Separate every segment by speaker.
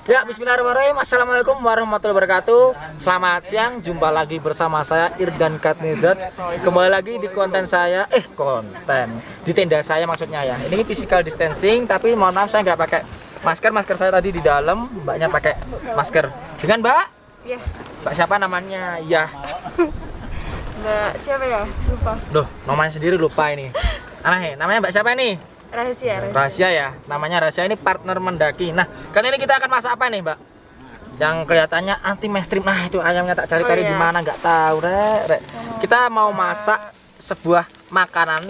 Speaker 1: Ya, bismillahirrahmanirrahim. Assalamualaikum warahmatullahi wabarakatuh. Selamat siang, jumpa lagi bersama saya Irdan Katnizat. Kembali lagi di konten saya, di tenda saya maksudnya ya. Ini physical distancing, tapi mohon maaf saya nggak pakai masker. Masker saya tadi di dalam, mbaknya pakai masker. Dengan mbak?
Speaker 2: Iya.
Speaker 1: Mbak siapa namanya? Ya.
Speaker 2: Mbak siapa ya? Lupa.
Speaker 1: Loh, namanya sendiri lupa ini. Aneh, namanya mbak siapa nih? Rahasia ya, namanya Rahasia. Ini partner mendaki. Nah, kali ini kita akan masak apa nih, Mbak? Yang kelihatannya anti mainstream. Nah, itu ayamnya tak cari-cari di mana nggak tahu, Rek. Kita mau masak sebuah makanan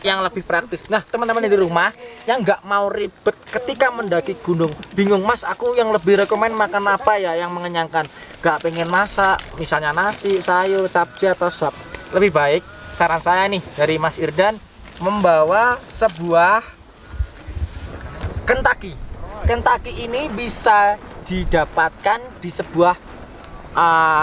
Speaker 1: yang lebih praktis. Nah, teman-teman di rumah yang nggak mau ribet ketika mendaki gunung, bingung, Mas, aku yang lebih rekomen makan apa ya yang mengenyangkan? Nggak pengen masak, misalnya nasi, sayur, capcay atau sop. Lebih baik, saran saya nih dari Mas Irdan, membawa sebuah Kentucky. Kentucky ini bisa didapatkan di sebuah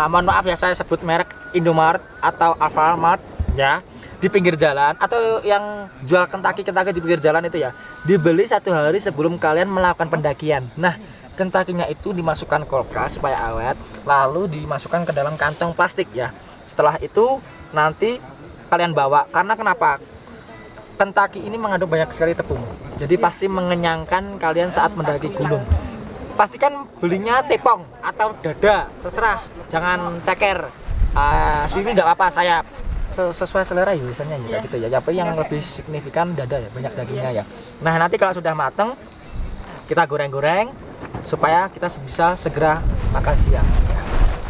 Speaker 1: mohon maaf ya saya sebut merek, Indomaret atau Alfamart ya, di pinggir jalan, atau yang jual Kentucky di pinggir jalan itu ya, dibeli 1 hari sebelum kalian melakukan pendakian. Nah, Kentucky-nya itu dimasukkan kulkas supaya awet, lalu dimasukkan ke dalam kantong plastik ya. Setelah itu nanti kalian bawa, karena kenapa? Kentucky ini mengandung banyak sekali tepung, jadi pasti mengenyangkan kalian saat mendaki gunung. Pastikan belinya tepung atau dada, terserah, jangan ceker. Swimming nggak apa-apa, sayap, sesuai selera ya biasanya ya, gitu ya. Tapi yang lebih signifikan dada ya, banyak dagingnya ya. Nah, nanti kalau sudah mateng kita goreng-goreng supaya kita bisa segera makan siang.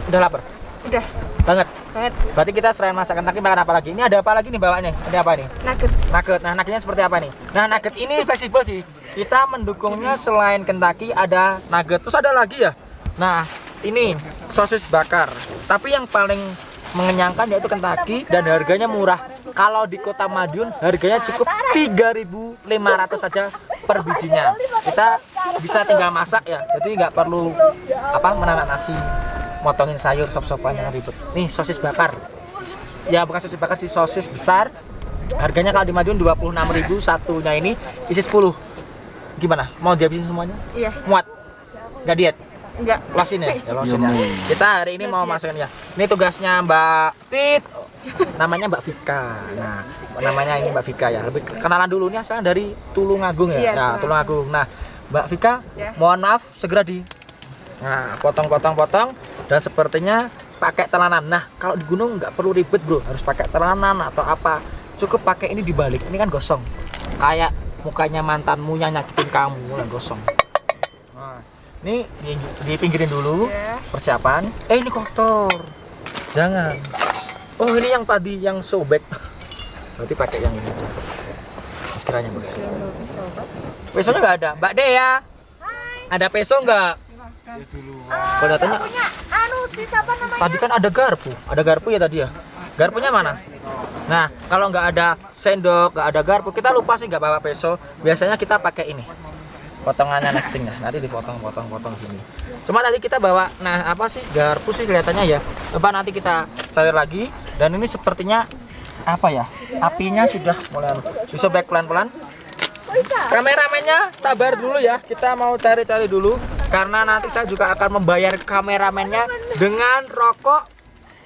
Speaker 1: Udah lapar?
Speaker 2: Udah
Speaker 1: banget.
Speaker 2: banget.
Speaker 1: Berarti kita selain masak Kentucky makan apa lagi? Ini ada apa lagi nih bawanya? Ada apa nih? Nugget. Nah, nuggetnya seperti apa nih? Nah, nugget ini fleksibel sih. Kita mendukungnya selain Kentucky ada nugget, terus ada lagi ya. Nah, ini sosis bakar. Tapi yang paling mengenyangkan yaitu Kentucky dan harganya murah. Kalau di Kota Madiun harganya cukup 3.500 saja per bijinya. Kita bisa tinggal masak ya. Jadi nggak perlu menanak nasi, motongin sayur, sop-sopan yang ribet. Nih sosis bakar. Ya bukan sosis bakar sih, sosis besar. Harganya kalau di Madiun 26.000 satunya, ini isi 10. Gimana? Mau dihabisin semuanya?
Speaker 2: Iya.
Speaker 1: Muat? Nggak diet?
Speaker 2: Enggak.
Speaker 1: Losin ya? Ya losin ya. Kita hari ini mau masukin ya. Ini tugasnya Mbak Tit. Namanya Mbak Vika. Nah, namanya ini Mbak Vika ya. Lebih kenalan dulu nih, asalnya dari Tulungagung ya.
Speaker 2: Iya,
Speaker 1: Nah, Tulungagung. Nah, Mbak Vika,
Speaker 2: ya.
Speaker 1: mohon maaf segera di potong dan sepertinya pakai telanan. Nah, kalau di gunung nggak perlu ribet bro, harus pakai telanan atau apa, cukup pakai ini dibalik. Ini kan gosong, kayak mukanya mantanmu yang nyakitin kamu lah, gosong. Nah, ini dipinggirin dulu persiapan. Ini kotor, jangan. Oh, ini yang tadi yang sobek, berarti pakai yang ini aja sekiranya bersih. Pesonya nggak ada, Mbak Dea. Ada peso nggak? Kalau datanya tadi kan ada garpu ya tadi ya. Garpunya mana? Nah, kalau nggak ada sendok, nggak ada garpu, kita lupa sih nggak bawa peso. Biasanya kita pakai ini, potongannya nesting ya. Nanti dipotong gini. Cuma tadi kita bawa, garpu sih kelihatannya ya. Coba nanti kita cari lagi. Dan ini sepertinya apinya sudah mulai disobek pelan-pelan. Kameramennya sabar dulu ya, kita mau cari-cari dulu karena nanti saya juga akan membayar kameramennya dengan rokok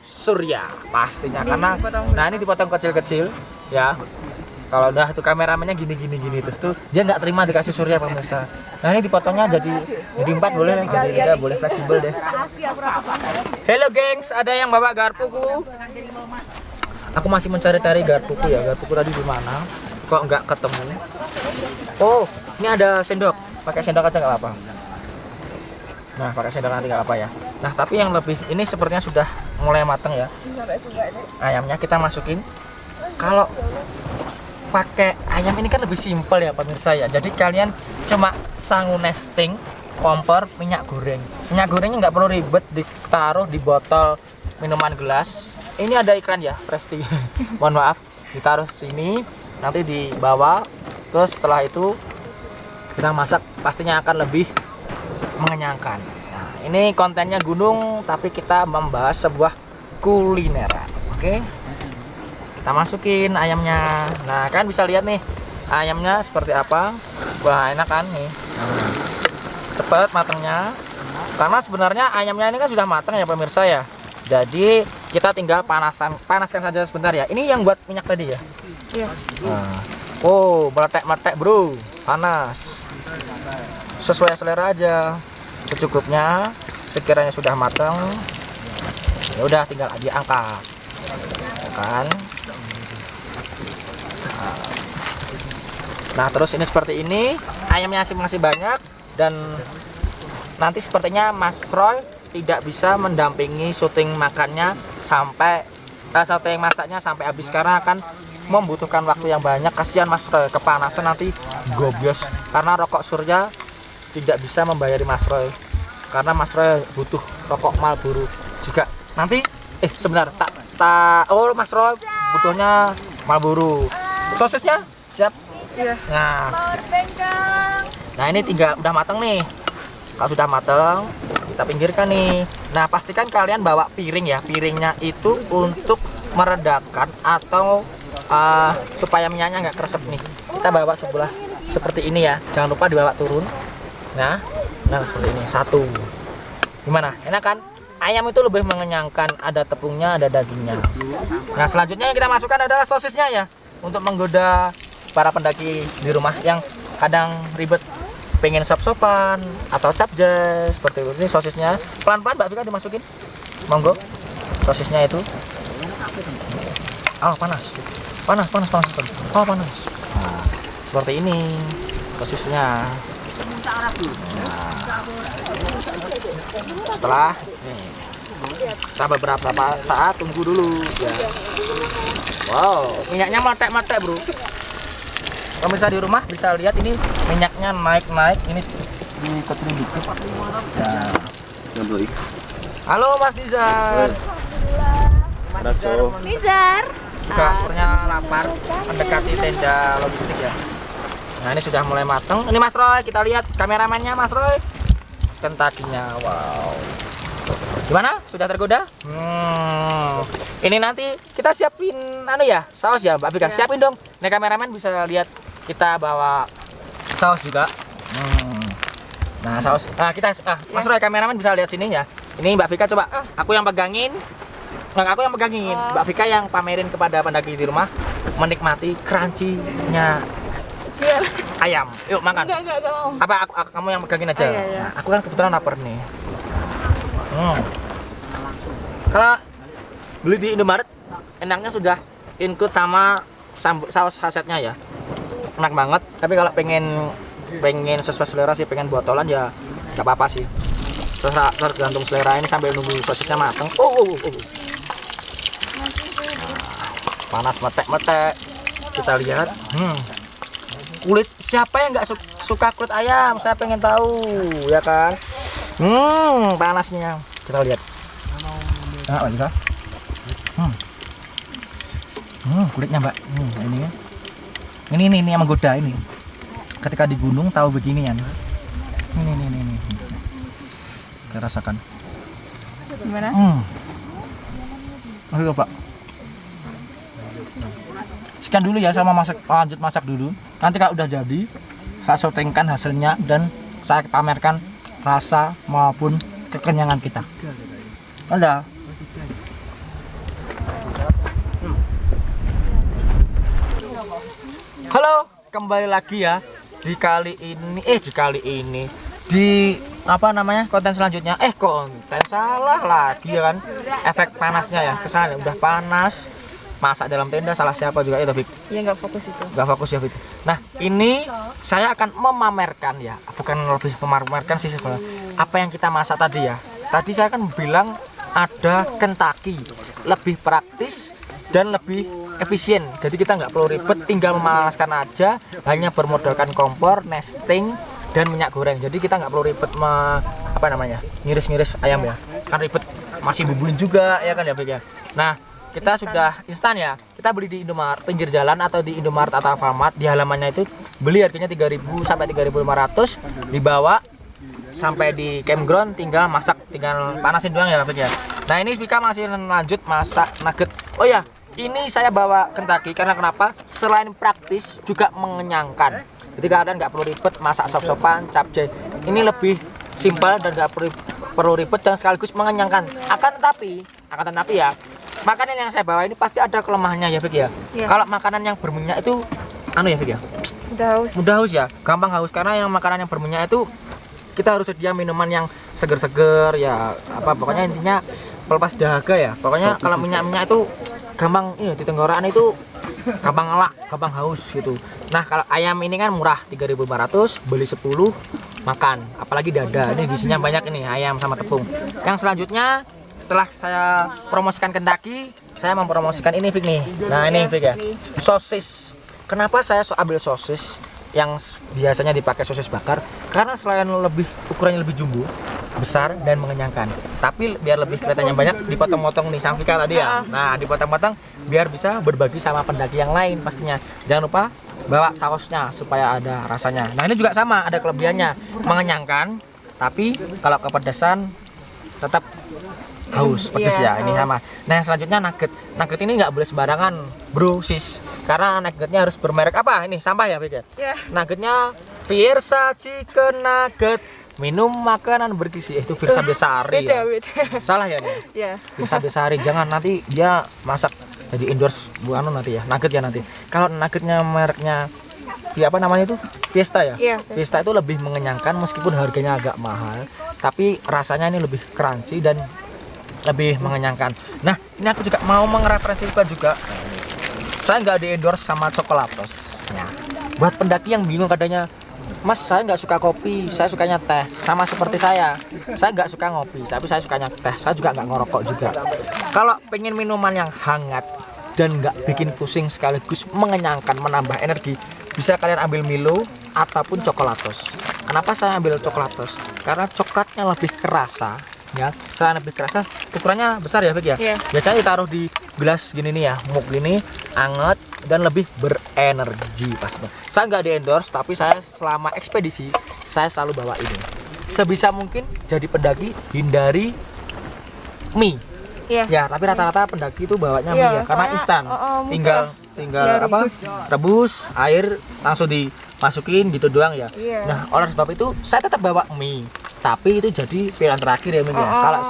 Speaker 1: surya pastinya, karena ini dipotong kecil-kecil ya. Kalau udah tuh kameramennya gini tuh dia nggak terima dikasih surya pemirsa. Nah, ini dipotongnya jadi 4 boleh, jadi 3 boleh, fleksibel deh. Hello gengs, ada yang bawa garpuku? Aku masih mencari-cari garpuku ya. Garpuku tadi di mana? Kok nggak ketemu? Oh, ini ada sendok. Pakai sendok aja nggak apa-apa. Nah, pakai sendok nanti nggak apa ya. Nah, tapi yang lebih ini sepertinya sudah mulai matang ya. Ayamnya kita masukin. Kalau pakai ayam ini kan lebih simpel ya pemirsa ya. Jadi kalian cuma sangu nesting, kompor, minyak goreng. Minyak gorengnya nggak perlu ribet, ditaruh di botol minuman gelas. Ini ada iklan ya, Presti. Mohon maaf, ditaruh sini, nanti dibawa. Terus setelah itu kita masak, pastinya akan lebih mengenyangkan. Nah, ini kontennya gunung, tapi kita membahas sebuah kulineran. Oke, kita masukin ayamnya. Nah, kan bisa lihat nih ayamnya seperti apa. Wah, enak kan nih. cepat matangnya. Karena sebenarnya ayamnya ini kan sudah matang ya pemirsa ya. Jadi kita tinggal panaskan saja sebentar ya. Ini yang buat minyak tadi ya.
Speaker 2: Iya.
Speaker 1: Nah. Oh, meletek-meletek bro, panas. Sesuai selera aja, secukupnya. Sekiranya sudah matang, ya udah tinggal diangkat, kan? Nah, terus ini seperti ini, ayamnya masih banyak dan nanti sepertinya Mas Roy tidak bisa mendampingi syuting makannya sampai syuting masaknya sampai habis karena akan membutuhkan waktu yang banyak. Kasihan Mas Roy kepanasan nanti gobios karena rokok surya tidak bisa membayari Mas Roy karena Mas Roy butuh rokok Marlboro juga. Nanti sebentar oh Mas Roy butuhnya Marlboro. Sosisnya siap?
Speaker 2: Iya.
Speaker 1: Nah ini udah matang nih. Kalau sudah matang kita pinggirkan nih. Nah pastikan kalian bawa piring ya. Piringnya itu untuk meredakan atau supaya minyaknya nggak keresep nih. Kita bawa sebelah seperti ini ya. Jangan lupa dibawa turun. Nah seperti ini. Satu. Gimana? Enak kan? Ayam itu lebih mengenyangkan. Ada tepungnya, ada dagingnya. Nah selanjutnya yang kita masukkan adalah sosisnya ya. Untuk menggoda para pendaki di rumah yang kadang ribet pengen sop-sopan atau capjay seperti itu. Ini sosisnya pelan-pelan Mbak Vika dimasukin, monggo. Sosisnya itu panas. Oh panas. Nah, seperti ini sosisnya. Setelah kita beberapa saat tunggu dulu ya. Wow, minyaknya meletek-meletek bro. Pemirsa di rumah bisa lihat ini minyaknya naik-naik. Ini dikecilin dikit. Ya. Halo Mas Nizar. Mas
Speaker 2: Nizar.
Speaker 1: Juga sepertinya lapar mendekati tenda logistik ya. Nah ini sudah mulai matang. Ini Mas Roy, kita lihat kameramennya Mas Roy. Kentakinya, wow. Gimana? Sudah tergoda? Ini nanti kita siapin saus ya Mbak Vika. Siapin dong. Nih kameramen bisa lihat kita bawa saus juga. Nah saus. Nah Mas Roy kameramen bisa lihat sini ya. Ini Mbak Vika coba. Aku yang pegangin. Mbak Vika yang pamerin kepada pendaki di rumah menikmati crunchy-nya ayam. Yuk makan.
Speaker 2: Enggak.
Speaker 1: Apa kamu yang pegangin aja?
Speaker 2: Iya.
Speaker 1: Nah, aku kan kebetulan lapar nih. Kalau beli di Indomaret enaknya sudah include sama saus sasetnya ya, enak banget. Tapi kalau pengen sesuai selera sih, pengen botolan ya nggak apa-apa sih, tergantung selera. Ini sambil nunggu sosisnya matang. Panas meletek-meletek. Kita lihat kulit, siapa yang nggak suka kulit ayam? Saya pengen tahu ya kan. Panasnya kita lihat. Nah, bisa. Kulitnya Mbak. Ini yang menggoda ini. Ketika di gunung tahu beginian. Ini. Kita rasakan.
Speaker 2: Gimana?
Speaker 1: Ayo Pak. Sekian dulu ya, sama lanjut masak dulu. Nanti kalau udah jadi, saya syutingkan hasilnya dan saya pamerkan rasa maupun kekenyangan kita. Udah. Halo, kembali lagi ya di kali ini konten selanjutnya. Konten salah lagi ya kan. Efek panasnya ya, kesana udah panas. Masak dalam tenda salah siapa juga itu, Fik?
Speaker 2: Ya nggak fokus itu.
Speaker 1: Nggak fokus ya, Fik. Nah, ini saya akan memamerkan ya, bukan lebih memamerkan sih sebenarnya. Apa yang kita masak tadi ya. Tadi saya kan bilang ada Kentucky, lebih praktis dan lebih efisien. Jadi kita nggak perlu ribet, tinggal memanaskan aja, hanya bermodalkan kompor, nesting, dan minyak goreng. Jadi kita nggak perlu ribet ngiris-ngiris ayam ya. Kan ribet, masih bumbuin juga ya kan ya, Fik ya. Nah, kita sudah instan ya. Kita beli di Indomaret pinggir jalan atau di Indomaret atau Alfamart. Di halamannya itu beli harganya 3.000 sampai 3.500, dibawa sampai di campground, tinggal masak, tinggal panasin doang ya, Fik ya. Nah, ini Vika masih lanjut masak nugget. Oh ya, ini saya bawa Kentucky karena kenapa? Selain praktis juga mengenyangkan. Jadi kalian nggak perlu ribet masak sop-sopan, capcay. ini lebih simpel dan nggak perlu ribet dan sekaligus mengenyangkan. Akan tetapi ya, makanan yang saya bawa ini pasti ada kelemahannya ya Fik ya.
Speaker 2: Iya.
Speaker 1: Kalau makanan yang berminyak itu ya Fik ya, mudah haus ya, gampang haus. Karena yang makanan yang berminyak itu kita harus sedia minuman yang seger-seger ya, pokoknya intinya pelepas dahaga ya. Pokoknya kalau minyak itu gampang di tenggorokan itu gampang ngelak, gampang haus gitu. Nah kalau ayam ini kan murah 3.500, beli 10 makan, apalagi dada ini isinya banyak ini, ayam sama tepung. Yang selanjutnya setelah saya promosikan Kentucky, saya mempromosikan ini Fik nih. Nah ini Fik ya, sosis. Kenapa saya ambil sosis yang biasanya dipakai sosis bakar? Karena selain ukurannya lebih jumbo, besar dan mengenyangkan, tapi biar lebih kelihatannya banyak, dipotong-potong nih Sang Vika tadi ya. Nah dipotong-potong biar bisa berbagi sama pendaki yang lain pastinya. Jangan lupa bawa sausnya supaya ada rasanya. Nah ini juga sama, ada kelebihannya, mengenyangkan, tapi kalau kepedesan tetap haus, pedes ya. Ini sama. Nah yang selanjutnya nugget ini nggak boleh sembarangan bro sis, karena nuggetnya harus bermerek apa ini, sampah ya Vika? Nuggetnya Fiersa Chicken Nugget, minum makanan bergizi. Itu Firsa Besari ya. Salah ya nih? Iya. Firsa Besari, jangan nanti dia masak jadi endorse nanti ya, nugget ya nanti. Kalau nuggetnya mereknya apa namanya itu? Fiesta ya? Iya. Fiesta itu lebih mengenyangkan meskipun harganya agak mahal, tapi rasanya ini lebih crunchy dan lebih mengenyangkan. Nah, ini aku juga mau mereferensikan juga. Saya nggak di endorse sama Coklatos. Nah, buat pendaki yang bingung katanya, Mas, saya nggak suka kopi, saya sukanya teh. Sama seperti saya nggak suka ngopi, tapi saya sukanya teh. Saya juga nggak ngerokok juga. Kalau pengen minuman yang hangat dan nggak bikin pusing sekaligus mengenyangkan, menambah energi, bisa kalian ambil Milo ataupun Coklatos. Kenapa saya ambil Coklatos? Karena coklatnya lebih kerasa. Ya, selain lebih kerasa, ukurannya besar ya Fik ya. Biasanya ditaruh di gelas gini nih ya, mug gini, anget dan lebih berenergi pastinya. Saya nggak di endorse, tapi saya selama ekspedisi saya selalu bawa ini. Sebisa mungkin jadi pendaki hindari mie. Ya, tapi rata-rata pendaki itu bawanya mie ya, karena instan. Tinggal rebus air langsung dimasukin gitu doang ya. Nah, oleh sebab itu saya tetap bawa mie. Tapi itu jadi pilihan terakhir ya Min ya. Kalau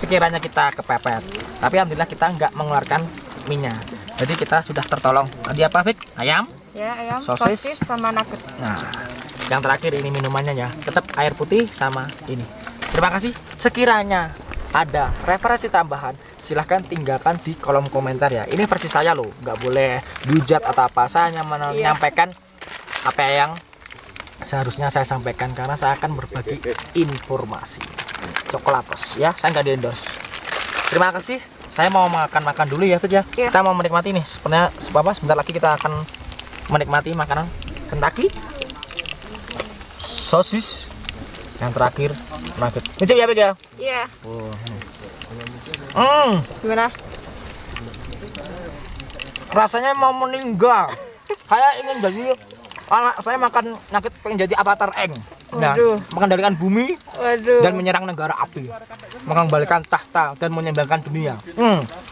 Speaker 1: sekiranya kita kepepet. Tapi alhamdulillah kita nggak mengeluarkan minyak. Jadi kita sudah tertolong. Tadi apa Fik? Ayam? Ya, ayam, sosis sama nugget. Nah, yang terakhir ini minumannya ya. Tetap air putih sama ini. Terima kasih. Sekiranya ada referensi tambahan, silahkan tinggalkan di kolom komentar ya. Ini versi saya loh, nggak boleh dihujat atau apa. Saya hanya menyampaikan apa yang seharusnya saya sampaikan, karena saya akan berbagi informasi. Coklatos ya, saya nggak di endorse. Terima kasih. Saya mau makan dulu ya Fit ya. Kita mau menikmati nih, sebenarnya sebentar lagi kita akan menikmati makanan Kentucky, sosis, yang terakhir nugget. Ini ya Fit ya. Iya. Gimana? Rasanya mau meninggal. Saya ingin jadi saya makan nugget, pengen jadi avatar Eng. Nah, mengendalikan bumi dan menyerang negara api, mengembalikan tahta dan menyembangkan dunia.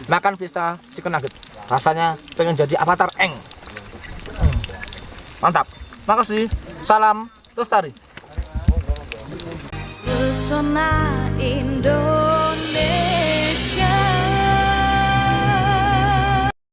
Speaker 1: Makan Fiesta Chicken Nugget, rasanya pengen jadi avatar Eng. Mantap. Makasih. Salam Lestari.
Speaker 3: Pesona Indo.